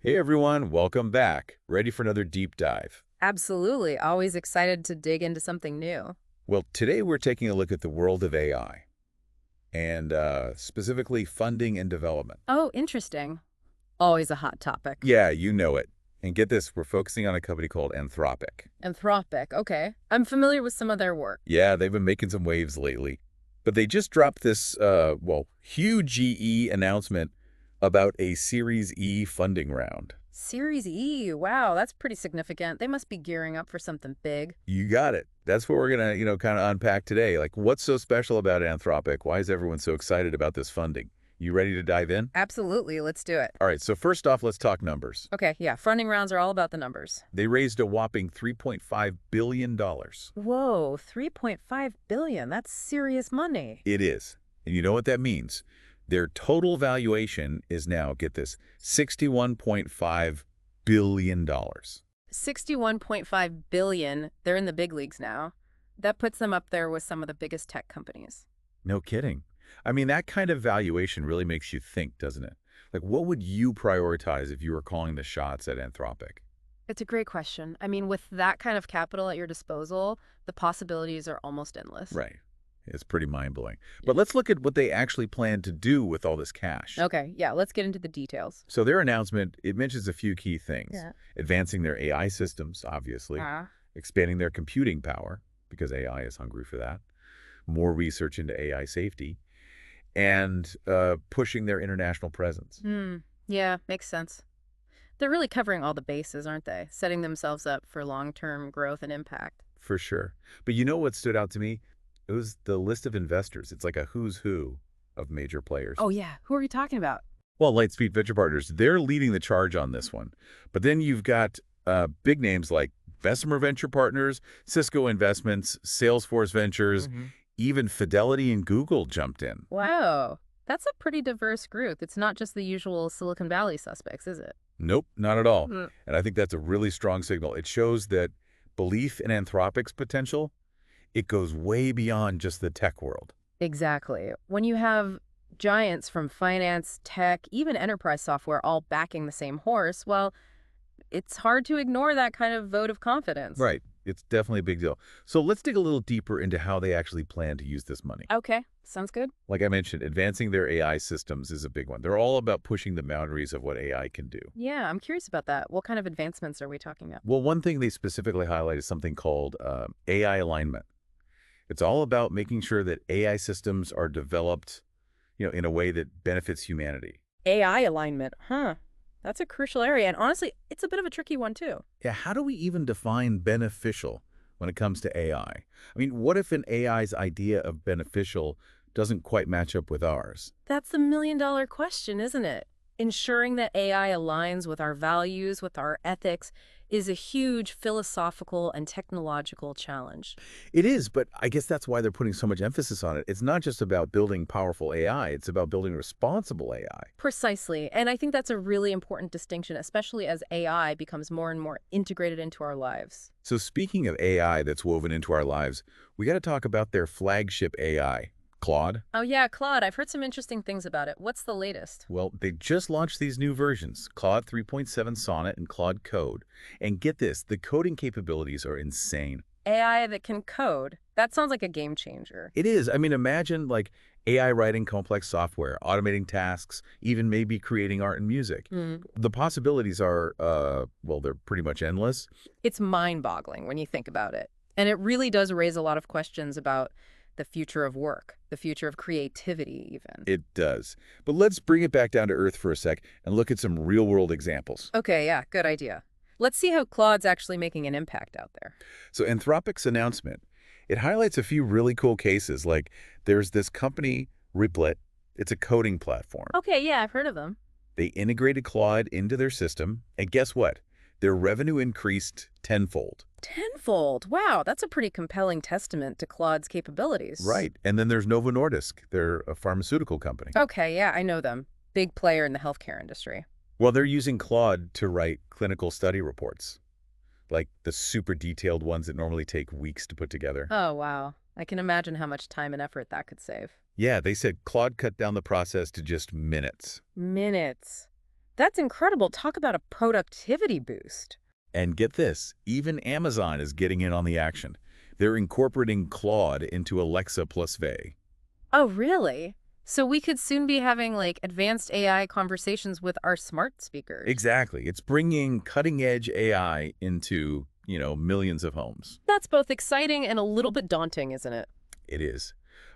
Hey everyone, welcome back. Ready for another deep dive? Absolutely. Always excited to dig into something new. Well, today we're taking a look at the world of AI and specifically funding and development. Oh, interesting. Always a hot topic. Yeah, you know it. And get this, we're focusing on a company called Anthropic. Anthropic. Okay. I'm familiar with some of their work. Yeah, they've been making some waves lately. But they just dropped this, huge GE announcement about a Series E funding round. Series E. Wow, that's pretty significant. They must be gearing up for something big. You got it. That's what we're going to, kind of unpack today. Like, what's so special about Anthropic? Why is everyone so excited about this funding? You ready to dive in? Absolutely. Let's do it. All right, so first off, let's talk numbers. Okay, yeah. Funding rounds are all about the numbers. They raised a whopping $3.5 billion. Whoa, 3.5 billion. That's serious money. It is. And you know what that means? Their total valuation is now, get this, $61.5 billion. 61.5 billion. They're in the big leagues now. That puts them up there with some of the biggest tech companies. No kidding. I mean, that kind of valuation really makes you think, doesn't it? Like, what would you prioritize if you were calling the shots at Anthropic? It's a great question. I mean, with that kind of capital at your disposal, the possibilities are almost endless. Right. It's pretty mind-blowing. But let's look at what they actually plan to do with all this cash. Okay, yeah, let's get into the details. So their announcement, it mentions a few key things. Yeah. Advancing their AI systems, obviously. Expanding their computing power, because AI is hungry for that. More research into AI safety. And pushing their international presence. Yeah, makes sense. They're really covering all the bases, aren't they? Setting themselves up for long-term growth and impact. For sure. But you know what stood out to me? It was the list of investors. It's like a who's who of major players. Oh, yeah. Who are you talking about? Well, Lightspeed Venture Partners, they're leading the charge on this one. But then you've got big names like Bessemer Venture Partners, Cisco Investments, Salesforce Ventures, even Fidelity and Google jumped in. Wow. That's a pretty diverse group. It's not just the usual Silicon Valley suspects, is it? Nope, not at all. Mm. And I think that's a really strong signal. It shows that belief in Anthropic's potential, it goes way beyond just the tech world. Exactly. When you have giants from finance, tech, even enterprise software all backing the same horse, well, it's hard to ignore that kind of vote of confidence. Right. It's definitely a big deal. So let's dig a little deeper into how they actually plan to use this money. Okay, sounds good. Like I mentioned, advancing their AI systems is a big one. They're all about pushing the boundaries of what AI can do. Yeah, I'm curious about that. What kind of advancements are we talking about? Well, one thing they specifically highlight is something called AI alignment. It's all about making sure that AI systems are developed, in a way that benefits humanity. AI alignment, huh? That's a crucial area, and honestly, it's a bit of a tricky one, too. Yeah, how do we even define beneficial when it comes to AI? I mean, what if an AI's idea of beneficial doesn't quite match up with ours? That's the million-dollar question, isn't it? Ensuring that AI aligns with our values, with our ethics, is a huge philosophical and technological challenge. It is, but I guess that's why they're putting so much emphasis on it. It's not just about building powerful AI, it's about building responsible AI. Precisely, and I think that's a really important distinction, especially as AI becomes more and more integrated into our lives. So speaking of AI that's woven into our lives, we got to talk about their flagship AI, Claude. Oh yeah, Claude, I've heard some interesting things about it. What's the latest? Well, they just launched these new versions, Claude 3.7 Sonnet and Claude Code. And get this, the coding capabilities are insane. AI that can code. That sounds like a game changer. It is. I mean, imagine like AI writing complex software, automating tasks, even maybe creating art and music. The possibilities are, they're pretty much endless. It's mind-boggling when you think about it. And it really does raise a lot of questions about the future of work, the future of creativity even. It does. But let's bring it back down to earth for a sec and look at some real-world examples. Okay, yeah, good idea. Let's see how Claude's actually making an impact out there. So Anthropic's announcement, it highlights a few really cool cases. Like there's this company, Riplet. It's a coding platform. Okay, yeah, I've heard of them. They integrated Claude into their system, and guess what? Their revenue increased tenfold. Tenfold. Wow, that's a pretty compelling testament to Claude's capabilities. Right. And then there's Novo Nordisk. They're a pharmaceutical company. Okay, yeah, I know them. Big player in the healthcare industry. Well, they're using Claude to write clinical study reports, like the super detailed ones that normally take weeks to put together. Oh, wow. I can imagine how much time and effort that could save. Yeah, they said Claude cut down the process to just minutes. Minutes. That's incredible. Talk about a productivity boost. And get this, even Amazon is getting in on the action. They're incorporating Claude into Alexa plus Vey. Oh, really? So we could soon be having like advanced AI conversations with our smart speakers. Exactly. It's bringing cutting-edge AI into, millions of homes. That's both exciting and a little bit daunting, isn't it? It is.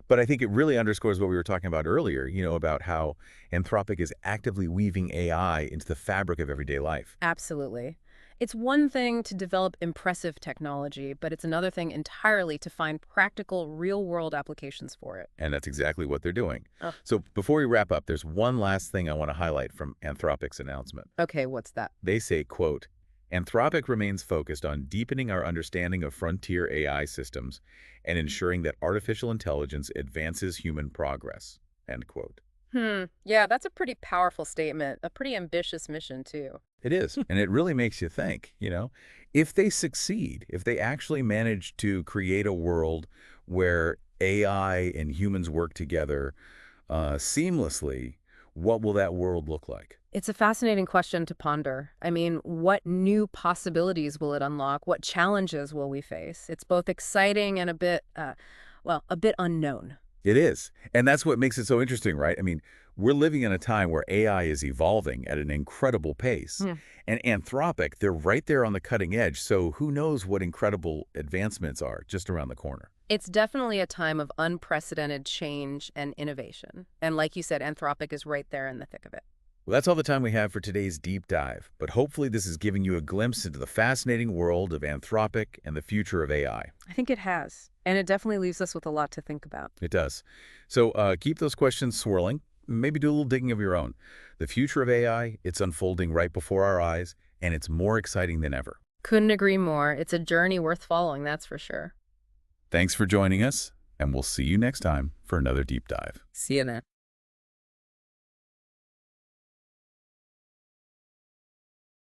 But I think it really underscores what we were talking about earlier, about how Anthropic is actively weaving AI into the fabric of everyday life. Absolutely. It's one thing to develop impressive technology, but it's another thing entirely to find practical, real-world applications for it. And that's exactly what they're doing. Oh, So before we wrap up, there's one last thing I want to highlight from Anthropic's announcement. okay, what's that? They say, quote, Anthropic remains focused on deepening our understanding of frontier AI systems and ensuring that artificial intelligence advances human progress, end quote. Yeah, that's a pretty powerful statement. A pretty ambitious mission, too. It is, and it really makes you think, if they succeed, if they actually manage to create a world where AI and humans work together seamlessly, what will that world look like? It's a fascinating question to ponder. I mean, what new possibilities will it unlock? What challenges will we face? It's both exciting and a bit, a bit unknown. It is. And that's what makes it so interesting, right? I mean, we're living in a time where AI is evolving at an incredible pace. Hmm. And Anthropic, they're right there on the cutting edge. So who knows what incredible advancements are just around the corner. It's definitely a time of unprecedented change and innovation. And like you said, Anthropic is right there in the thick of it. Well, that's all the time we have for today's deep dive. But hopefully this is giving you a glimpse into the fascinating world of Anthropic and the future of AI. I think it has. And it definitely leaves us with a lot to think about. It does. So keep those questions swirling. Maybe do a little digging of your own. The future of AI, it's unfolding right before our eyes, and it's more exciting than ever. Couldn't agree more. It's a journey worth following, that's for sure. Thanks for joining us, and we'll see you next time for another deep dive. See you then.